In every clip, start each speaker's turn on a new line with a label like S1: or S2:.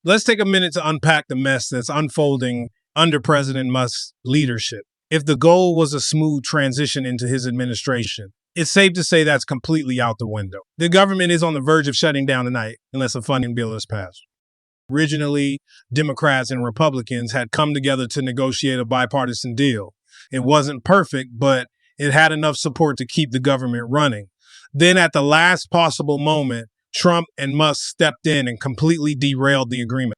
S1: Let's take a minute to unpack the mess that's unfolding under President Musk's leadership. If the goal was a smooth transition into his administration, it's safe to say that's completely out the window. The government is on the verge of shutting down tonight unless a funding bill is passed. Originally, Democrats and Republicans had come together to negotiate a bipartisan deal. It wasn't perfect, but it had enough support to keep the government running. Then at the last possible moment, Trump and Musk stepped in and completely derailed the agreement.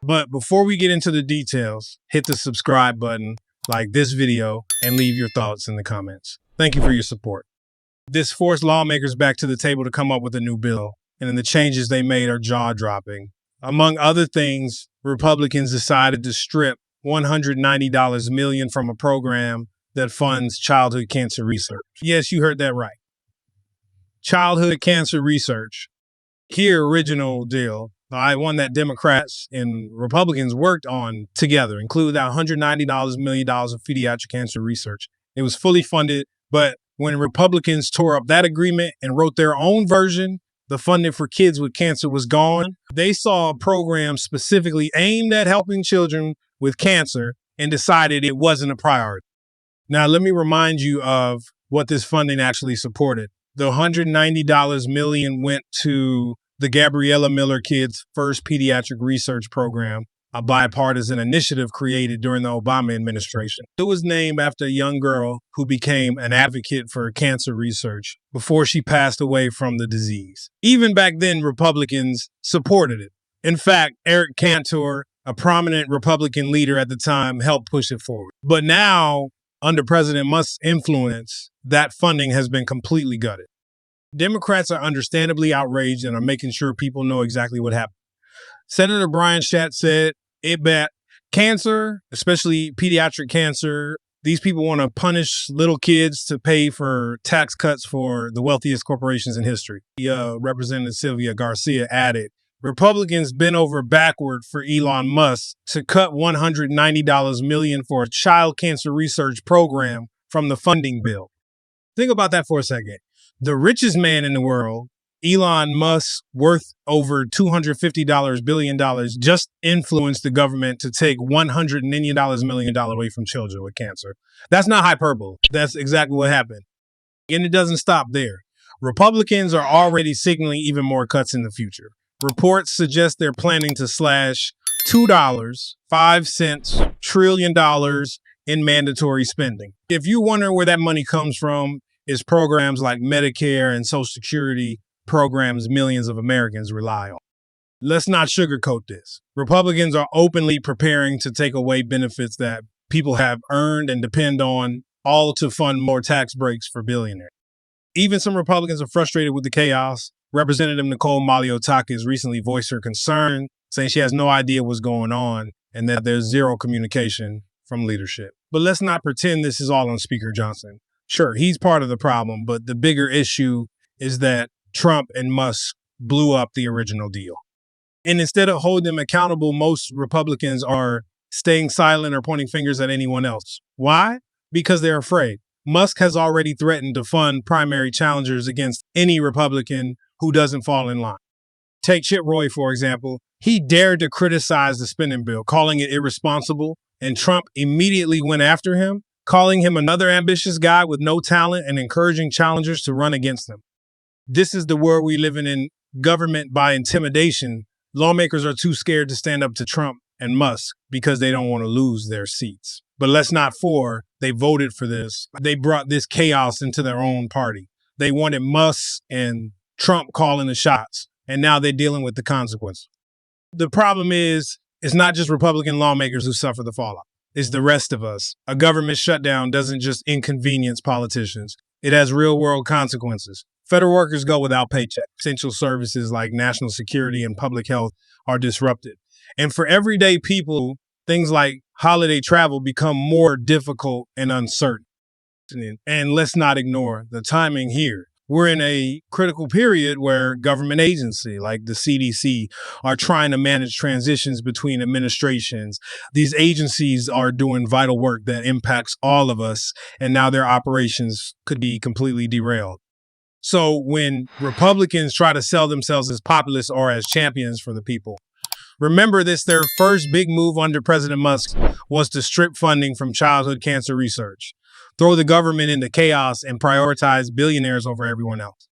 S1: But before we get into the details, hit the subscribe button, like this video, and leave your thoughts in the comments. Thank you for your support. This forced lawmakers back to the table to come up with a new bill, and the changes they made are jaw-dropping. Among other things, Republicans decided to strip $190 million from a program that funds childhood cancer research. Yes, you heard that right. Childhood cancer research. Here, original deal. One that Democrats and Republicans worked on together, included that $190 million of pediatric cancer research. It was fully funded, but when Republicans tore up that agreement and wrote their own version, the funding for kids with cancer was gone. They saw a program specifically aimed at helping children with cancer and decided it wasn't a priority. Now, let me remind you of what this funding actually supported. The $190 million went to the Gabriella Miller Kids' first pediatric research program, a bipartisan initiative created during the Obama administration. It was named after a young girl who became an advocate for cancer research before she passed away from the disease. Even back then, Republicans supported it. In fact, Eric Cantor, a prominent Republican leader at the time, helped push it forward. But now, under President Musk's influence, that funding has been completely gutted. Democrats are understandably outraged and are making sure people know exactly what happened. Senator Brian Schatz said, cancer, especially pediatric cancer, these people want to punish little kids to pay for tax cuts for the wealthiest corporations in history. Representative Sylvia Garcia added, Republicans bent over backward for Elon Musk to cut $190 million for a child cancer research program from the funding bill. Think about that for a second. The richest man in the world, Elon Musk, worth over $250 billion, just influenced the government to take $190 million away from children with cancer. That's not hyperbole. That's exactly what happened. And it doesn't stop there. Republicans are already signaling even more cuts in the future. Reports suggest they're planning to slash $2.05 trillion in mandatory spending. If you wonder where that money comes from, it's programs like Medicare and Social Security programs millions of Americans rely on. Let's not sugarcoat this. Republicans are openly preparing to take away benefits that people have earned and depend on, all to fund more tax breaks for billionaires. Even some Republicans are frustrated with the chaos. Representative Nicole Maliotakis has recently voiced her concern, saying she has no idea what's going on and that there's zero communication from leadership. But let's not pretend this is all on Speaker Johnson. Sure, he's part of the problem, but the bigger issue is that Trump and Musk blew up the original deal. And instead of holding them accountable, most Republicans are staying silent or pointing fingers at anyone else. Why? Because they're afraid. Musk has already threatened to fund primary challengers against any Republican who doesn't fall in line. Take Chip Roy, for example. He dared to criticize the spending bill, calling it irresponsible, and Trump immediately went after him, calling him another ambitious guy with no talent and encouraging challengers to run against him. This is the world we live in government by intimidation. Lawmakers are too scared to stand up to Trump and Musk because they don't want to lose their seats. But let's not they voted for this. They brought this chaos into their own party. They wanted Musk and Trump calling the shots, and now they're dealing with the consequences. The problem is, it's not just Republican lawmakers who suffer the fallout. It's the rest of us. A government shutdown doesn't just inconvenience politicians. It has real-world consequences. Federal workers go without paycheck. Essential services like national security and public health are disrupted. And for everyday people, things like holiday travel become more difficult and uncertain. And let's not ignore the timing here. We're in a critical period where government agencies like the CDC are trying to manage transitions between administrations. These agencies are doing vital work that impacts all of us, and now their operations could be completely derailed. So when Republicans try to sell themselves as populists or as champions for the people, Remember this, their first big move under President Musk was to strip funding from childhood cancer research, throw the government into chaos, and prioritize billionaires over everyone else.